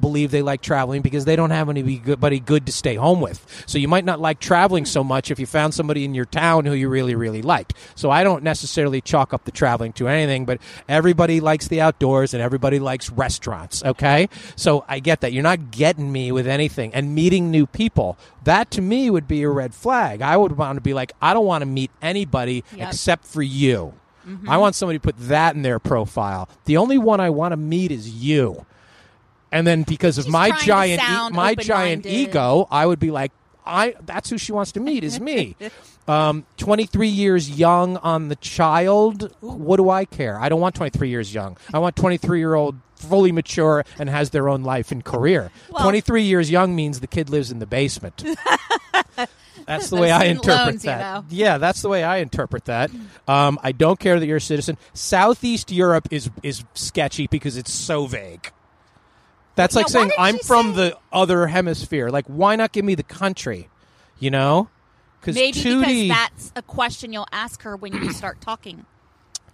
believe they like traveling because they don't have anybody good to stay home with. So you might not like traveling so much if you found somebody in your town who you really, really liked. So I don't necessarily chalk up the traveling to anything, but everybody likes the outdoors and everybody likes restaurants, okay? So I get that. You're not getting me with anything. And meeting new people, that to me would be a red flag. I would want to be like, I don't want to meet anybody except for you. Mm-hmm. I want somebody to put that in their profile. The only one I want to meet is you. And then because of my giant ego, I would be like, that's who she wants to meet is me. 23 years young on the child. What do I care? I don't want 23 years young. I want 23-year-old fully mature and has their own life and career. Well, 23 years young means the kid lives in the basement. That's the way I interpret that. Yeah, that's the way I interpret that. I don't care that you're a citizen. Southeast Europe is sketchy because it's so vague. That's like saying I'm from the other hemisphere. Like, why not give me the country? You know? Maybe because that's a question you'll ask her when you start talking.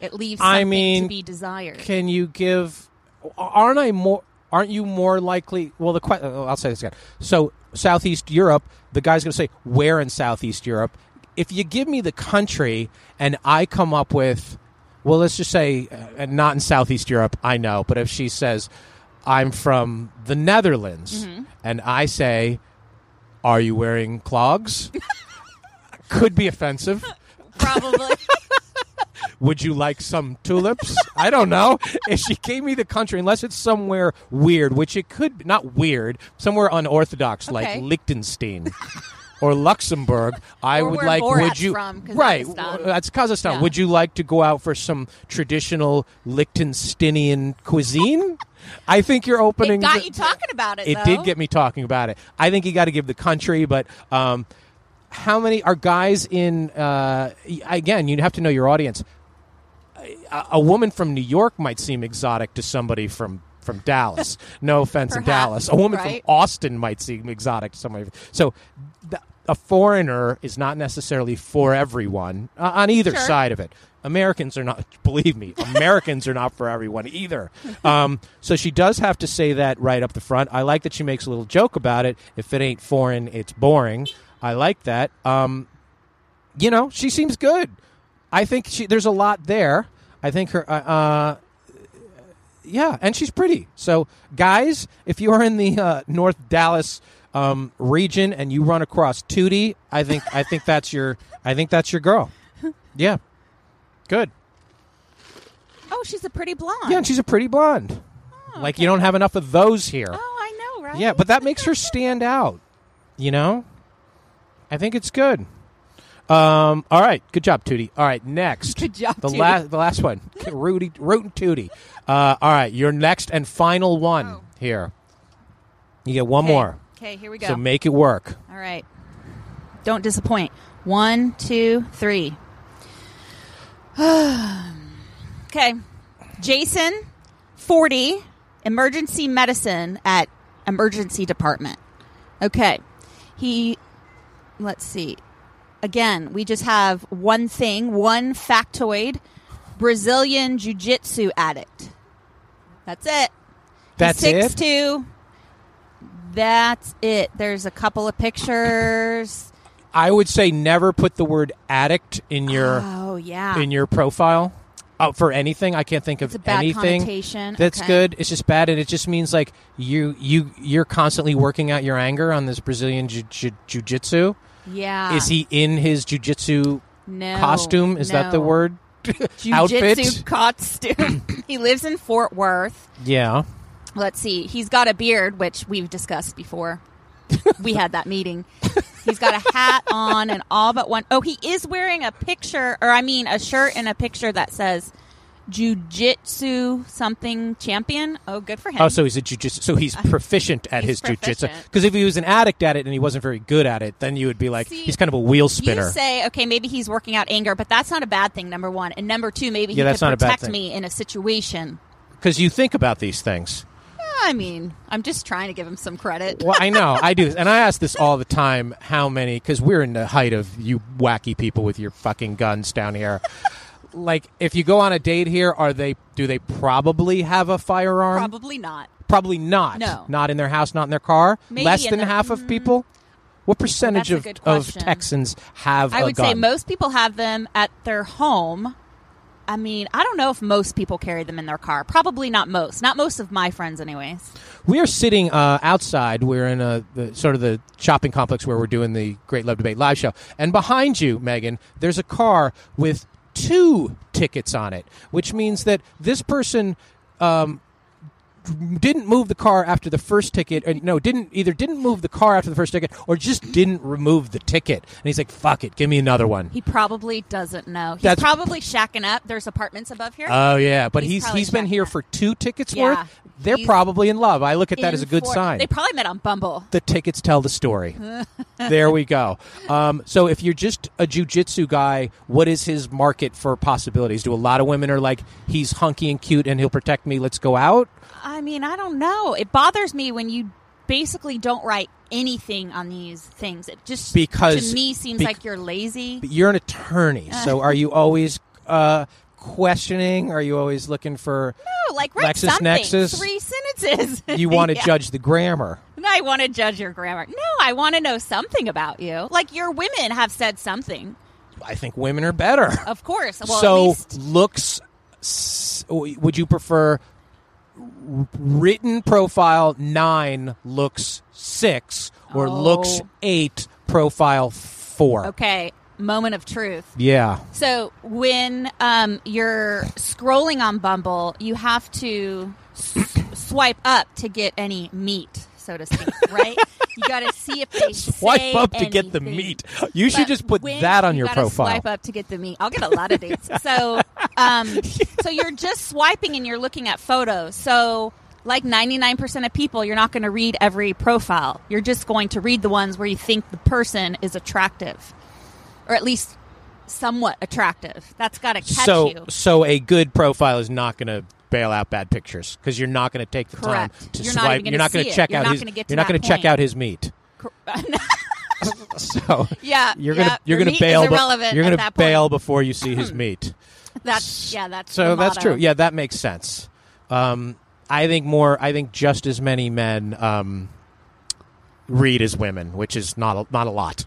It leaves something to be desired. Can you give? Aren't you more likely? Well, I'll say this again. So Southeast Europe, the guy's going to say, where in Southeast Europe? If you give me the country and I come up with, well, let's just say, not in Southeast Europe, I know, but if she says, I'm from the Netherlands, and I say, are you wearing clogs? Could be offensive. Probably. Would you like some tulips? I don't know. If she gave me the country, unless it's somewhere weird, which it could be, not weird, somewhere unorthodox, like Liechtenstein or Luxembourg, I would like, would you, right, that's Kazakhstan. Yeah. Would you like to go out for some traditional Liechtensteinian cuisine? I think you're opening. It got you talking about it, It did get me talking about it. I think you got to give the country, but how many are guys in, again, you have to know your audience. A woman from New York might seem exotic to somebody from Dallas. No offense in Dallas. A woman from Austin might seem exotic to somebody. So a foreigner is not necessarily for everyone on either side of it. Americans are not, believe me, Americans are not for everyone either. So she does have to say that right up the front. I like that she makes a little joke about it. If it ain't foreign, it's boring. I like that. She seems good. I think there's a lot there. I think her, and she's pretty. So, guys, if you are in the North Dallas region and you run across Tootie, I think that's your girl. Yeah, good. Oh, she's a pretty blonde. Yeah, and she's a pretty blonde. Oh, like you don't have enough of those here. Oh, I know, right? Yeah, but that makes her stand out. You know, I think it's good. All right, good job, Tootie. All right, next. Good job, Tootie. The last one, Rootin' Tootie. All right, your next and final one here. You get one more. Okay, here we go. So make it work. All right. Don't disappoint. 1, 2, 3. Okay. Jason, 40, emergency medicine at emergency department. Okay. Let's see. Again, we just have one factoid. Brazilian jiu-jitsu addict. That's it. That's it? 6'2". That's it. There's a couple of pictures. I would say never put the word addict in your in your profile for anything. I can't think of anything that's good. It's just bad, and it just means like you're constantly working out your anger on this Brazilian jiu-jitsu. Yeah. Is he in his jiu-jitsu costume? Is that the word? Jiu-jitsu costume. He lives in Fort Worth. Yeah. Let's see. He's got a beard, which we've discussed before. We had that meeting. He's got a hat on and all but one. Oh, he is wearing a shirt and a picture that says Jiu-Jitsu something champion. Oh, good for him. Oh, so he's a jiu-jitsu. So he's proficient at his jiu-jitsu. Because if he was an addict at it and he wasn't very good at it, then you would be like, he's kind of a wheel spinner. You say, okay, maybe he's working out anger, but that's not a bad thing, number one. And number two, maybe he could protect me in a situation. Because you think about these things. I mean, I'm just trying to give him some credit. Well, I know. I do. And I ask this all the time, how many, because we're in the height of you wacky people with your fucking guns down here. Like, if you go on a date here, do they probably have a firearm? Probably not. Probably not. No. Not in their house, not in their car? Maybe Less in than the- half of people? What percentage That's a of good question. Texans have I a would gun? say most people have them at their home. I mean, I don't know if most people carry them in their car. Probably not most. Not most of my friends, anyways. We are sitting outside. We're in the shopping complex where we're doing the Great Love Debate live show. And behind you, Megan, there's a car with 2 tickets on it, which means that this person didn't move the car after the first ticket. Didn't move the car after the first ticket, or just didn't remove the ticket. And he's like, "Fuck it, give me another one." He probably doesn't know. He's probably shacking up. There's apartments above here. Oh yeah, but he's been shacking here up. for 2 tickets Yeah. worth. They're probably in love. I look at that as a good In sign. They probably met on Bumble. The tickets tell the story. There we go. So if you're just a jiu-jitsu guy, what is his market for possibilities? Do a lot of women are like, he's hunky and cute and he'll protect me, let's go out? I mean, I don't know. It bothers me when you basically don't write anything on these things. It just, Because to me, seems like you're lazy. But you're an attorney, so are you always questioning? Are you always looking for No, like write something. LexisNexis? 3 sentences. You want to Yeah. judge the grammar? No, I want to judge your grammar. No, I want to know something about you. Like your women have said something. I think women are better. Of course. Well, So at least looks. Would you prefer written profile 9, looks 6, or looks 8, profile 4? okay. Moment of truth. Yeah. So when you're scrolling on Bumble, you have to swipe up to get any meat, so to speak, right? You got to see if they Swipe say up to get the anything. meat. You should But just put when that on your gotta profile. Swipe up to get the meat. I'll get a lot of dates. So, so you're just swiping and you're looking at photos. So, like 99% of people, you're not going to read every profile. You're just going to read the ones where you think the person is attractive, or at least somewhat attractive. That's got to catch you. So a good profile is not going to bail out bad pictures because you're not going to take the Correct. time to You're not swipe. even You're gonna not going see to it. check You're out not his. gonna get to You're not that going to check point. out his meat. So Yeah, you're yeah, you're your gonna meat bail. is irrelevant You're at gonna that bail point. before you see his meat. That's So the that's motto. true. Yeah, that makes sense. I think just as many men read as women, which is not a lot.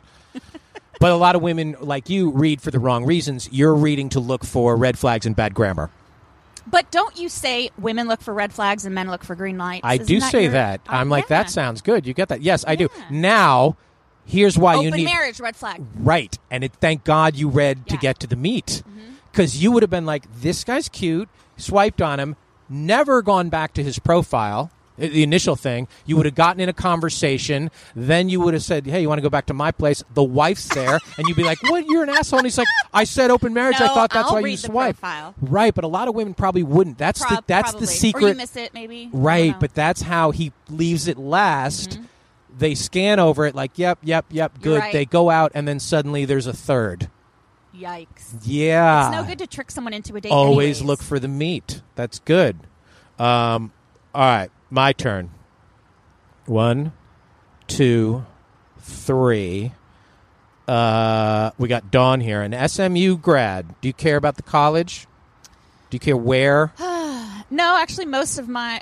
But a lot of women, like you, read for the wrong reasons. You're reading to look for red flags and bad grammar. But don't you say women look for red flags and men look for green lights? I Isn't do that say your- that. Oh, I'm like, yeah. that sounds good. You get that? Yes, I do. Yeah. Now, here's why you Open need... marriage, red flag. Right. And thank God you read to Yeah. get to the meat. Because you would have been like, this guy's cute, swiped on him, never gone back to his profile, the initial thing. You would have gotten in a conversation. Then you would have said, hey, you want to go back to my place? The wife's there. And you'd be like, what? You're an asshole. And he's like, I said open marriage. I No, thought that's I'll why read you the swipe. profile. Right. But a lot of women probably wouldn't. That's Probably. the secret. Or you miss it, maybe. I don't Right, know. but that's how he leaves it last. They scan over it like, yep, good. right. They go out, and then suddenly there's a third. Yikes. Yeah. It's no good to trick someone into a date. Always anyways. look for the meat. That's good. All right, my turn. 1, 2, 3. We got Dawn here, an SMU grad. Do you care about the college? Do you care where? No, actually, most of my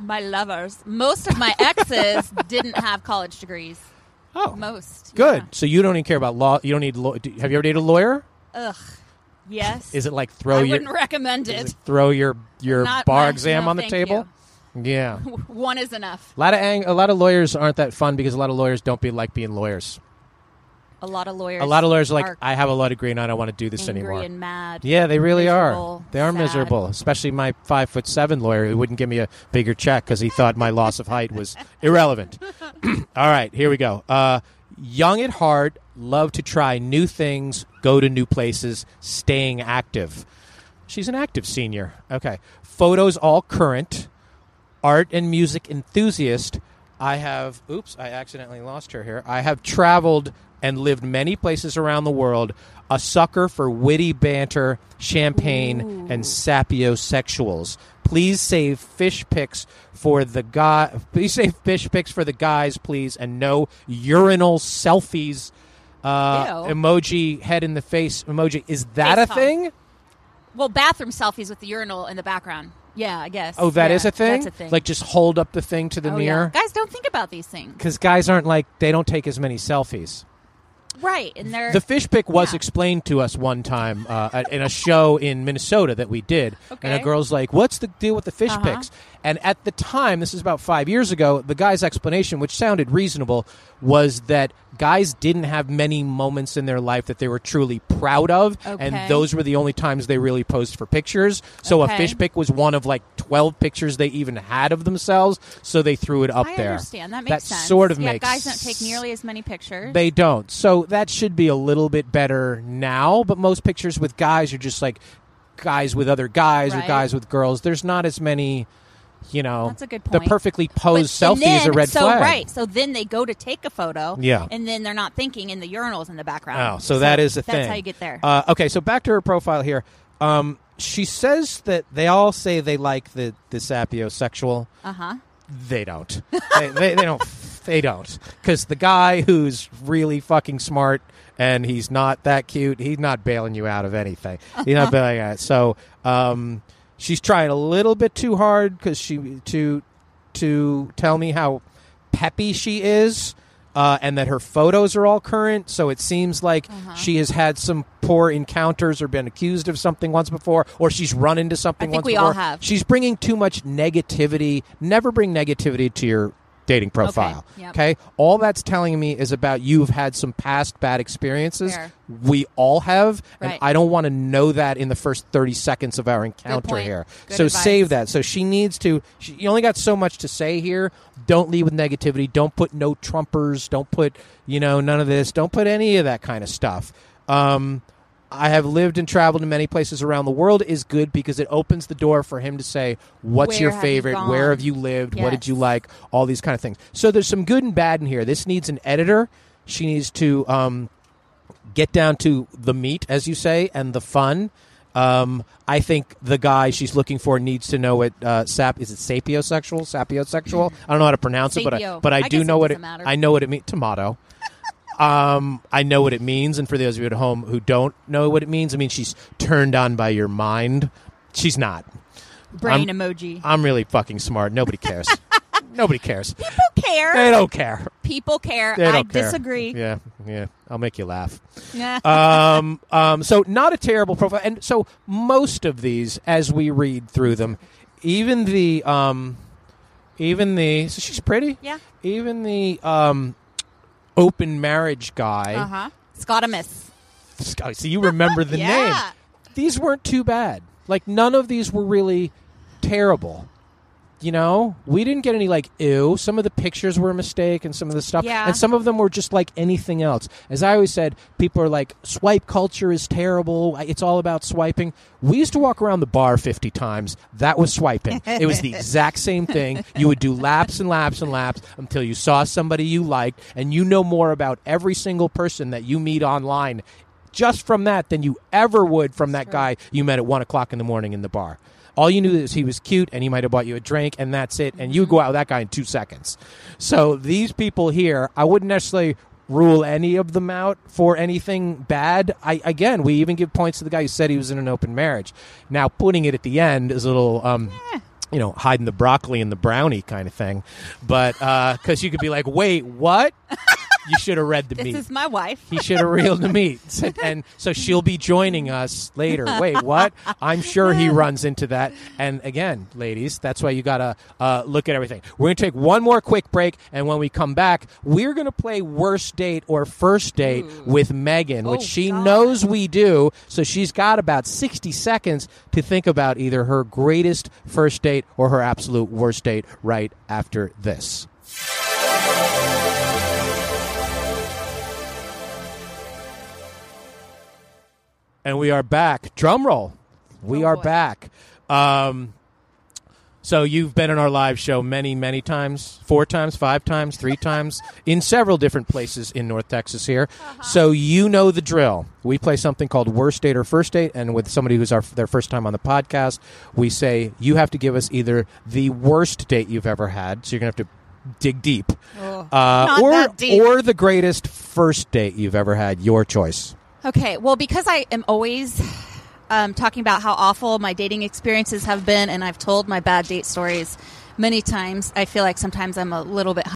lovers, most of my exes didn't have college degrees. Oh, Most. good. So you don't even care about law. You don't need. Have you ever dated a lawyer? Yeah. Ugh. Yes. Is it like I wouldn't recommend is it. it throw your Not bar my- exam no, on the thank table? Yeah. One is enough. A lot of lawyers aren't that fun because a lot of lawyers don't like being lawyers. A lot of lawyers. A lot of lawyers are like, are I have a law degree and I don't want to do this angry anymore. and mad. Yeah, they really are. miserable, They are sad. miserable, especially my 5'7" lawyer who wouldn't give me a bigger check because he thought my loss of height was irrelevant. All right, here we go. Young at heart, love to try new things, go to new places, staying active. She's an active senior. Okay. Photos all current. Art and music enthusiast. I accidentally lost her here. I have traveled and lived many places around the world. A sucker for witty banter, champagne, and sapiosexuals. Please save fish pics for the guy. Please save fish pics for the guys, please, and no urinal selfies. Emoji, head in the face emoji. Is that Face a palm. thing? Well, bathroom selfies with the urinal in the background. Yeah, I guess. Oh, that is a thing? That's a thing. Like, just hold up the thing to the mirror? Yeah. Guys don't think about these things. Because guys aren't like, they don't take as many selfies. Right. And they're... The fish pic was explained to us one time in a show in Minnesota that we did. Okay. And a girl's like, what's the deal with the fish pics? And at the time, this is about 5 years ago, the guy's explanation, which sounded reasonable, was that guys didn't have many moments in their life that they were truly proud of, and those were the only times they really posed for pictures. So a fish pic was one of like 12 pictures they even had of themselves, so they threw it up there. I understand. That makes sense. Sort of makes guys don't take nearly as many pictures. They don't. So that should be a little bit better now, but most pictures with guys are just like guys with other guys or guys with girls. There's not as many... You know, that's a good point. The perfectly posed selfie is a red flag. Right. So then they go to take a photo. Yeah. And then they're not thinking, and the urinal's in the background. Oh, so that is a thing. That's how you get there. Okay, so back to her profile here. She says that they all say they like the sapiosexual. They don't. they don't. They don't. Because the guy who's really fucking smart and he's not that cute, he's not bailing you out of anything. He's not bailing you out. So, she's trying a little bit too hard because to tell me how peppy she is, and that her photos are all current. So it seems like she has had some poor encounters or been accused of something once before, or she's run into something once before. I think we all have. She's bringing too much negativity. Never bring negativity to your dating profile. Okay? All that's telling me is about you've had some past bad experiences. Fair. We all have, and I don't want to know that in the first 30 seconds of our encounter here. Good so advice. Save that. So she needs to, you only got so much to say here. Don't lead with negativity. Don't put no Trumpers. Don't put, none of this. Don't put any of that kind of stuff. I have lived and traveled in many places around the world is good because it opens the door for him to say, what's your favorite? Where have you lived? Yes. What did you like? All these kind of things. So there's some good and bad in here. This needs an editor. She needs to get down to the meat, as you say, and the fun. I think the guy she's looking for needs to know what is it sapiosexual? Sapiosexual? I don't know how to pronounce it, but I do know what it. I know what it means. Tomato. I know what it means, and for those of you at home who don't know what it means, I mean she's turned on by your mind. She's not. Brain emoji. I'm really fucking smart. Nobody cares. Nobody cares. People care. They don't care. People care. I disagree. Yeah. I'll make you laugh. Yeah. So not a terrible profile, and so most of these, as we read through them, even the so she's pretty. Yeah. Even the open marriage guy. Scotamus. So you remember the name. These weren't too bad. Like, none of these were really terrible. We didn't get any, ew. Some of the pictures were a mistake and some of the stuff. Yeah. And some of them were just like anything else. As I always said, people are like, swipe culture is terrible. It's all about swiping. We used to walk around the bar 50 times. That was swiping. It was the exact same thing. You would do laps and laps and laps until you saw somebody you liked, and you know more about every single person that you meet online just from that than you ever would from that guy you met at 1 o'clock in the morning in the bar. All you knew is he was cute, and he might have bought you a drink, and that's it. And you would go out with that guy in 2 seconds. So these people here, I wouldn't necessarily rule any of them out for anything bad. Again, we even give points to the guy who said he was in an open marriage. Now, putting it at the end is a little... hiding the broccoli and the brownie kind of thing. But because you could be like, wait, what? You should have read the meat. This is my wife. He should have reeled the meat. And so she'll be joining us later. Wait, what? I'm sure he runs into that. And again, ladies, that's why you got to look at everything. We're going to take one more quick break. And when we come back, we're going to play worst date or first date with Megan, which she knows we do. So she's got about 60 seconds to think about either her greatest first date or her absolute worst date right after this. And we are back. Drum roll. We are back. So you've been on our live show many, many times. 4 times, 5 times, 3 times. In several different places in North Texas here. So you know the drill. We play something called Worst Date or First Date. And with somebody who's their first time on the podcast, we say you have to give us either the worst date you've ever had. So you're going to have to dig deep. That deep. Or the greatest first date you've ever had. Your choice. Okay, well, because I am always talking about how awful my dating experiences have been, and I've told my bad date stories many times. I feel like sometimes I'm a little bit